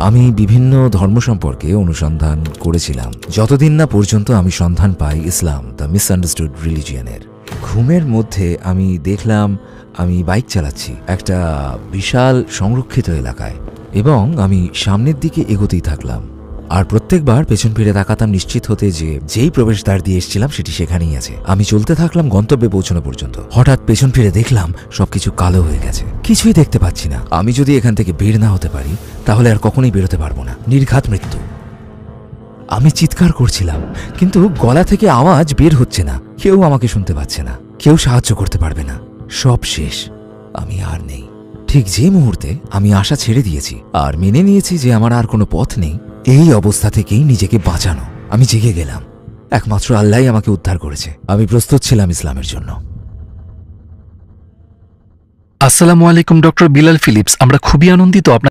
আমি বিভিন্ন ধর্ম সম্পর্কে অনুসন্ধান করেছিলাম যতদিন না পর্যন্ত আমি সন্ধান পাই ইসলাম, দ্য মিসআন্ডারস্টুড রিলিজিয়নের। ঘুমের মধ্যে আমি দেখলাম আমি বাইক চালাচ্ছি একটা বিশাল সংরক্ষিত এলাকায়, এবং আমি সামনের দিকে এগোতেই থাকলাম। আর প্রত্যেকবার পেছন ফিরে তাকাতাম নিশ্চিত হতে যে যেই প্রবেশদ্বার দিয়ে এসেছিলাম সেটি সেখানেই আছে। আমি চলতে থাকলাম গন্তব্যে পৌঁছানো পর্যন্ত। হঠাৎ পেছন ফিরে দেখলাম সবকিছু কালো হয়ে গেছে, কিছুই দেখতে পাচ্ছি না। আমি যদি এখান থেকে বের না হতে পারি তাহলে আর কখনোই বেরোতে পারবো না, নির্ঘাত মৃত্যু। আমি চিৎকার করছিলাম কিন্তু গলা থেকে আওয়াজ বের হচ্ছে না, কেউ আমাকে শুনতে পাচ্ছে না, কেউ সাহায্য করতে পারবে না। সব শেষ, আমি আর নেই। ঠিক যে মুহূর্তে আমি আশা ছেড়ে দিয়েছি আর মেনে নিয়েছি যে আমার আর কোনো পথ নেই, এই অবস্থা থেকেই নিজেকে বাঁচানো আমি জেগে গেলাম। একমাত্র আল্লাহই আমাকে উদ্ধার করেছে। আমি প্রস্তুত ছিলাম ইসলামের জন্য। আসসালামু আলাইকুম ডক্টর বিলাল ফিলিপস, আমরা খুবই আনন্দিত আপনার